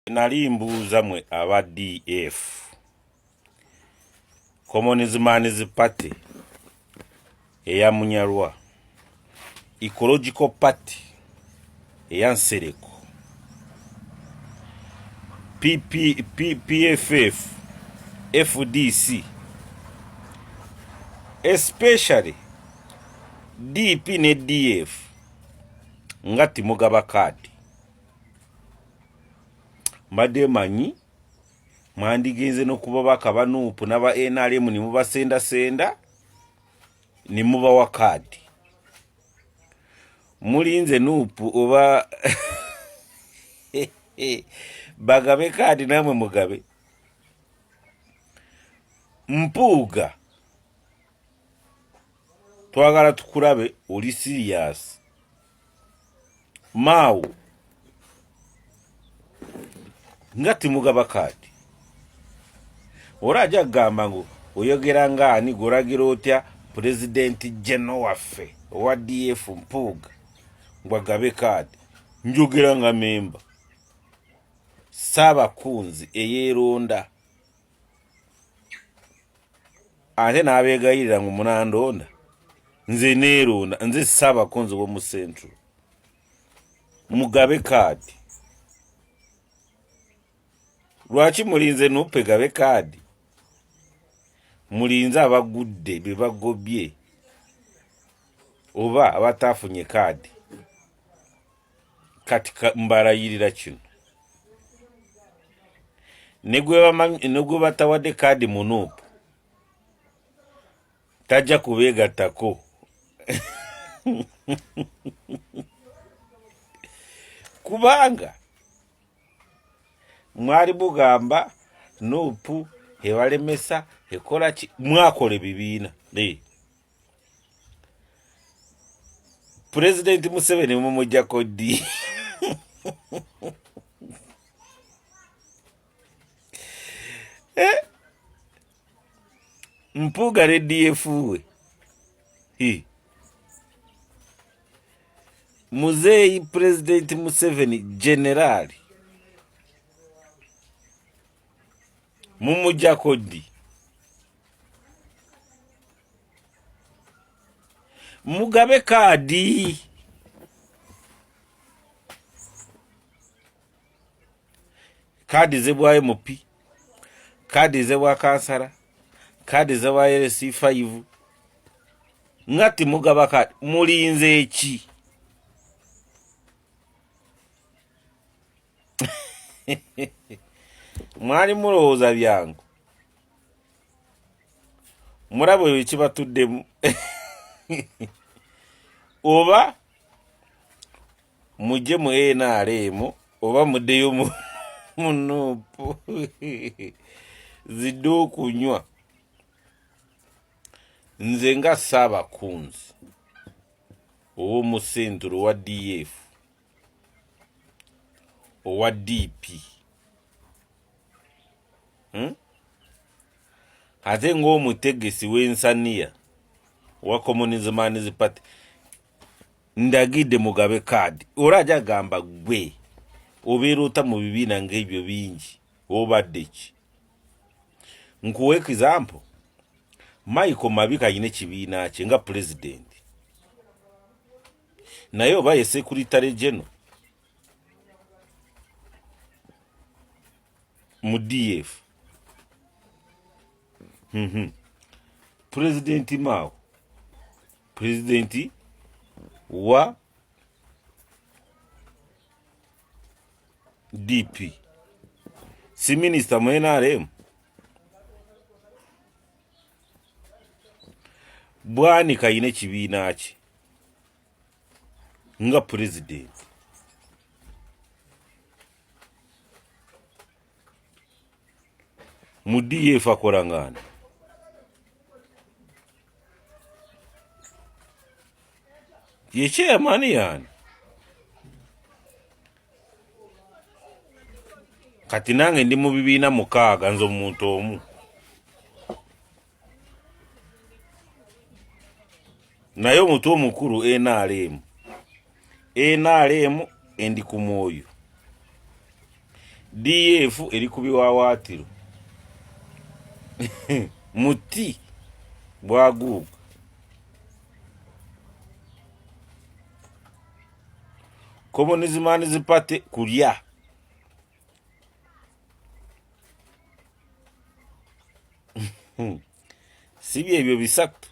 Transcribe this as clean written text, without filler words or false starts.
Nali mbuuza mwe aba DF Communism Party eya Munyarwa, Ecological Party eya Nsereko, PFF, FDC, especially DP ne DF nga timugaba kadi. Mbadde manyi mwandigenze n'okuba bakaba Nuupu n'aba NRM ni mubasenda ni mubawa kadi. Mulinze Nuupu oba bagabe kadi namwe mugabe. Mpuuga twagala tukulabe oli serious. Maawo nga timugaba kadi. Oraja gamba ngo oyogera ngani goragira otya President General waffe owa DF Mpuuga ngwagabe kadi. Njogera nga memba Ssabakunzi ey'Elonda ate n'abeegayirira ngo munandonda nze neeronda nze Ssabakunzi w'omu Central mugabe kadi. Lwaki mulinze Nuupu gabe kadi? Mulinze abagudde be bagobye oba abatafunye kadi? Kati mbalayirira kino negwe batawadde kadi mu Nuupu tajja kubeegattako. Kubanga mwali bugamba Nuupu ebalemesa ekola ki mwakola ebibiina. President Museveni mumujjako ddi? Mpuuga ne DF we Muzeeyi President Museveni generali mumujjako ddi? Mugabe kadi. Kadi zebwa MP, kadi zebwa kansala, kadi zebwa LC5 ngati mugaba kadi. Mulinze eki? Mwali mulowooza byangu mulabo ekibatuddemu oba mujje mu NRM oba muddeyo mu Nuupu zidde okunywa. Nze nga Ssabakunzi ow'omu Central owa DF owa DP ate ng'omutegesi w'ensaniya wa Communism Party ndagidde mugabe kadi. Oraja gamba gwe obeera ota mu bibiina ng'ebyo bingi obadde ki? Nkuwa example, Michael Mabika ayina ekibiina kye nga president naye oba ye Secretary General mu DF. President Mao president wa DP si minister mu NRM. Bwanika ayina ekibiina kye nga president. Mu DF akola ngani? Ye chairman yani. Kati nange ndi mu bibiina 6 nzo omuntu omu. Naye omuntu omukulu NRM endi ku mwoyo. DF eri kubiwawaatiro muti bwaguuga Communism Party kulya sibye ebyo bisatu